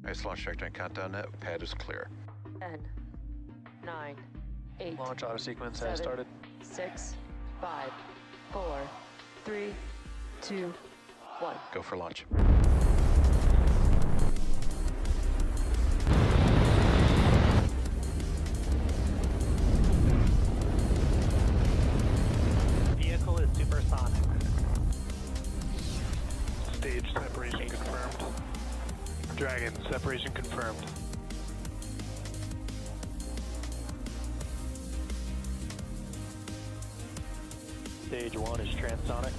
Nice launch trajectory countdown net. Pad is clear. 10, 9, 8. Launch auto sequence 7, has started. 6, 5, 4, 3, 2, 1. Go for launch. Vehicle is supersonic. Stage separation confirmed. Dragon, separation confirmed. Stage 1 is transonic.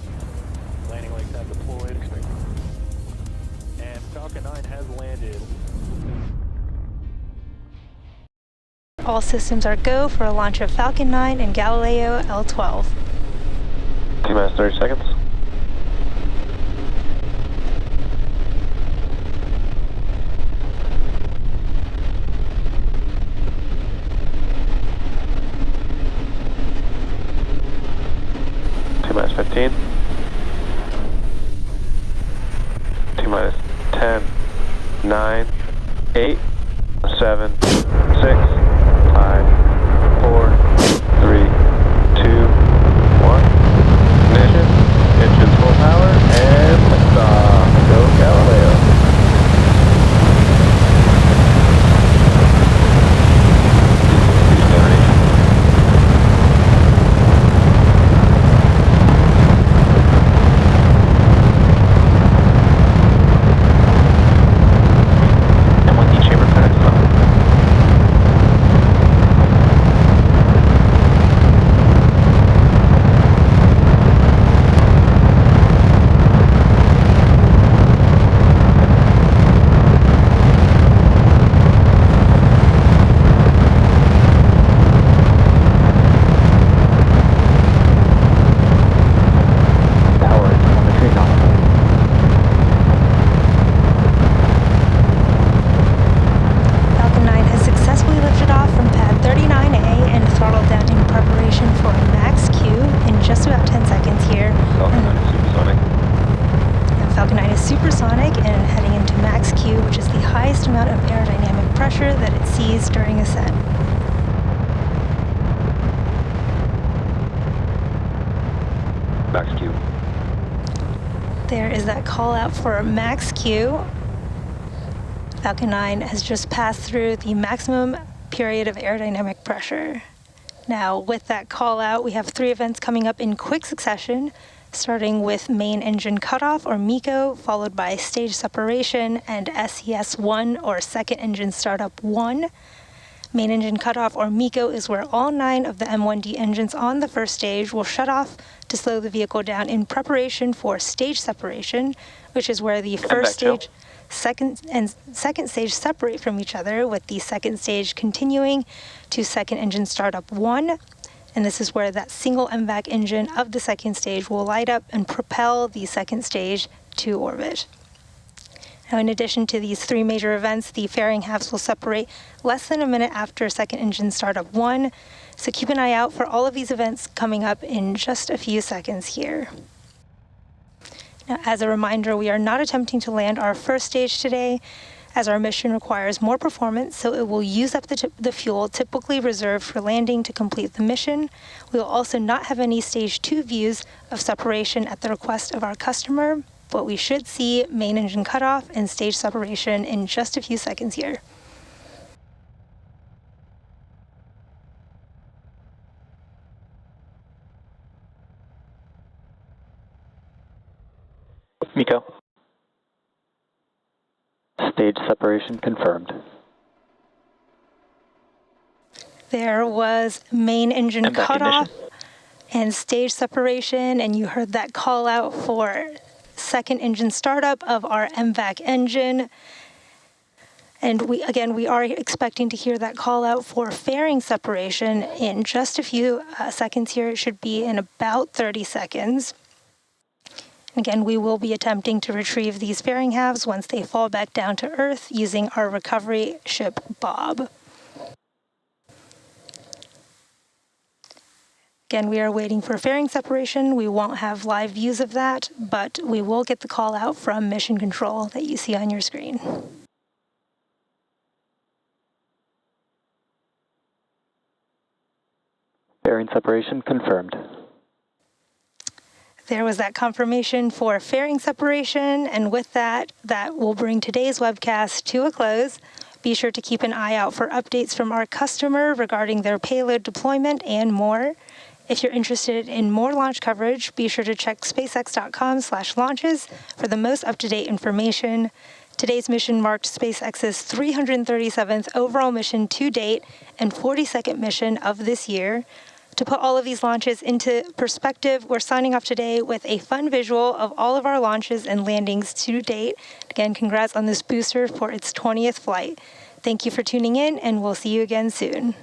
Landing legs have deployed. And Falcon 9 has landed. All systems are go for a launch of Falcon 9 and Galileo L12. T-minus 30 seconds. T-minus 15. T-minus 10, 9, 8, 7, 6, 5, 4, 3, 2, 1. Ignition, engines full power, and liftoff. Go Galileo. Supersonic and heading into max Q, which is the highest amount of aerodynamic pressure that it sees during ascent. Max Q. There is that call out for max Q. Falcon 9 has just passed through the maximum period of aerodynamic pressure. Now, with that call out, we have 3 events coming up in quick succession, starting with main engine cutoff, or MECO, followed by stage separation and SES1, or second engine startup 1. Main engine cutoff, or MECO, is where all 9 of the M1D engines on the first stage will shut off to slow the vehicle down in preparation for stage separation, which is where the first stage, second stage separate from each other, with the second stage continuing to second engine startup 1. And this is where that single MVAC engine of the second stage will light up and propel the second stage to orbit. Now, in addition to these 3 major events, the fairing halves will separate less than a minute after second engine startup 1. So keep an eye out for all of these events coming up in just a few seconds here. Now, as a reminder, we are not attempting to land our first stage today, as our mission requires more performance, so it will use up the fuel typically reserved for landing to complete the mission. We will also not have any stage 2 views of separation at the request of our customer, but we should see main engine cutoff and stage separation in just a few seconds here. MECO. Stage separation confirmed. There was main engine MVAC cutoff ignition and stage separation, and you heard that call out for second engine startup of our MVAC engine. And we are expecting to hear that call out for fairing separation in just a few seconds here. It should be in about 30 seconds. Again, we will be attempting to retrieve these fairing halves once they fall back down to Earth using our recovery ship, Bob. Again, we are waiting for fairing separation. We won't have live views of that, but we will get the call out from Mission Control that you see on your screen. Fairing separation confirmed. There was that confirmation for fairing separation, and with that, that will bring today's webcast to a close. Be sure to keep an eye out for updates from our customer regarding their payload deployment and more. If you're interested in more launch coverage, be sure to check spacex.com/launches for the most up-to-date information. Today's mission marked SpaceX's 337th overall mission to date and 42nd mission of this year. To put all of these launches into perspective, we're signing off today with a fun visual of all of our launches and landings to date. Again, congrats on this booster for its 20th flight. Thank you for tuning in, and we'll see you again soon.